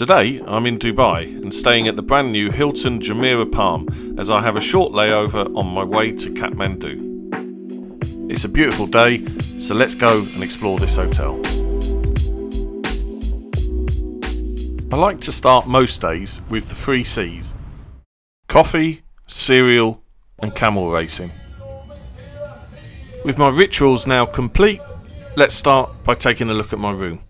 Today I'm in Dubai and staying at the brand new Hilton Jumeirah Palm as I have a short layover on my way to Kathmandu. It's a beautiful day, so let's go and explore this hotel. I like to start most days with the 3 C's: coffee, cereal and camel racing. With my rituals now complete, let's start by taking a look at my room.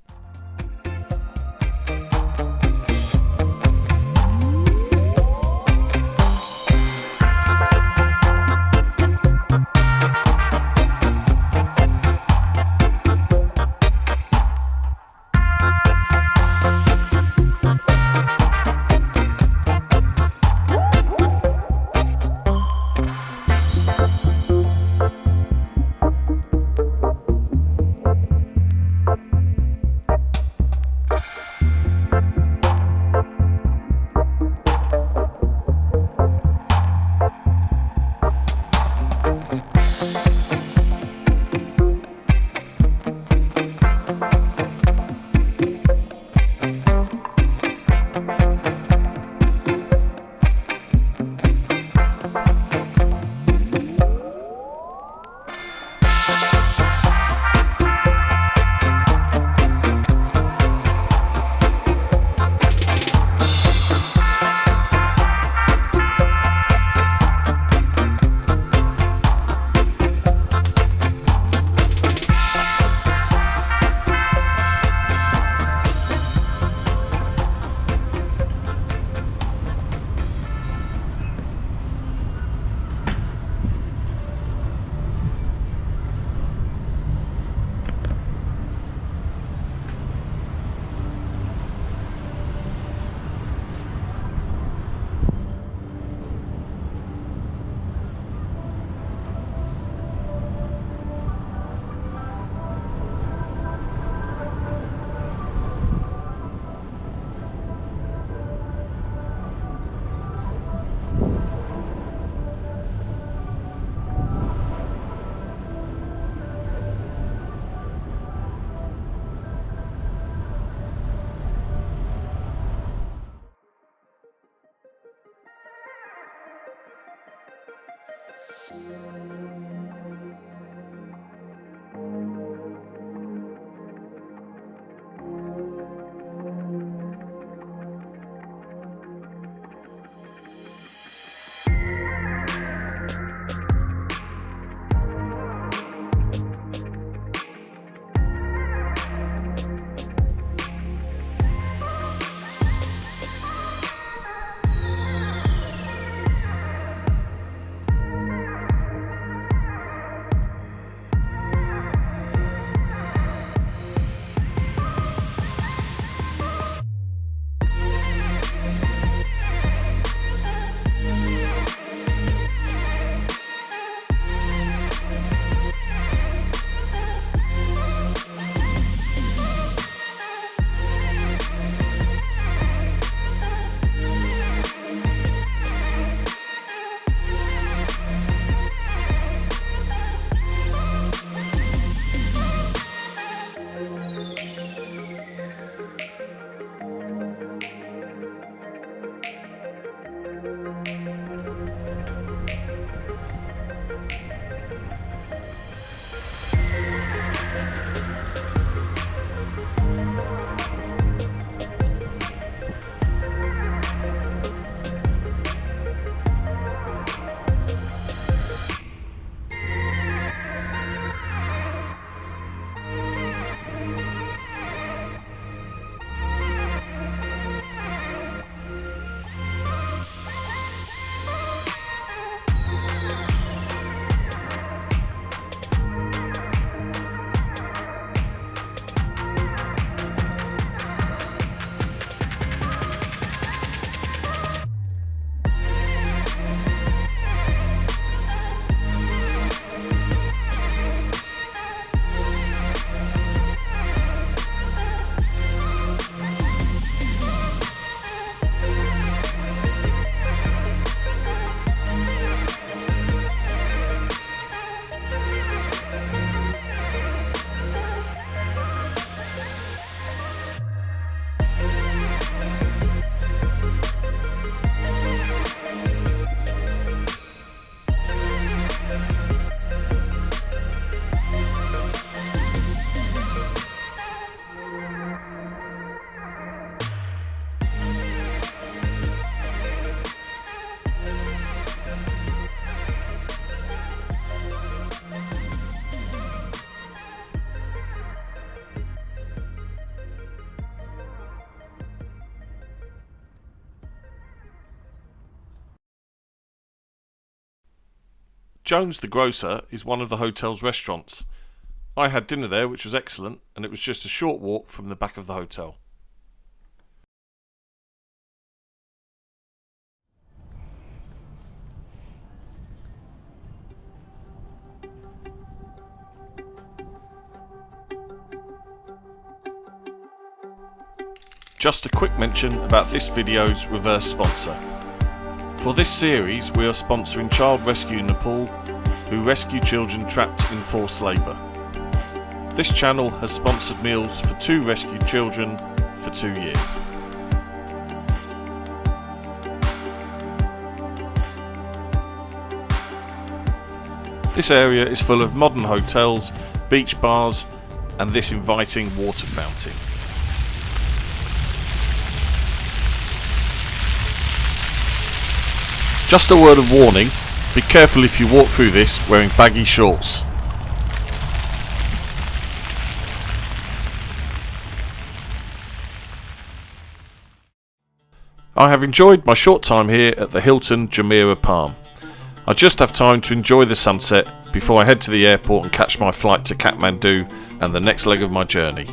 Jones the Grocer is one of the hotel's restaurants. I had dinner there, which was excellent, and it was just a short walk from the back of the hotel. Just a quick mention about this video's reverse sponsor. For this series, we are sponsoring Child Rescue Nepal, who rescue children trapped in forced labour. This channel has sponsored meals for 2 rescued children for 2 years. This area is full of modern hotels, beach bars, and this inviting water fountain. Just a word of warning, be careful if you walk through this wearing baggy shorts. I have enjoyed my short time here at the Hilton Jumeirah Palm. I just have time to enjoy the sunset before I head to the airport and catch my flight to Kathmandu and the next leg of my journey.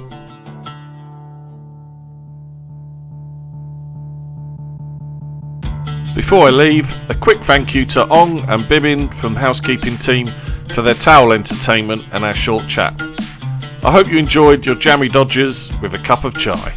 Before I leave, a quick thank you to Ong and Bibin from housekeeping team for their towel entertainment and our short chat. I hope you enjoyed your jammy dodgers with a cup of chai.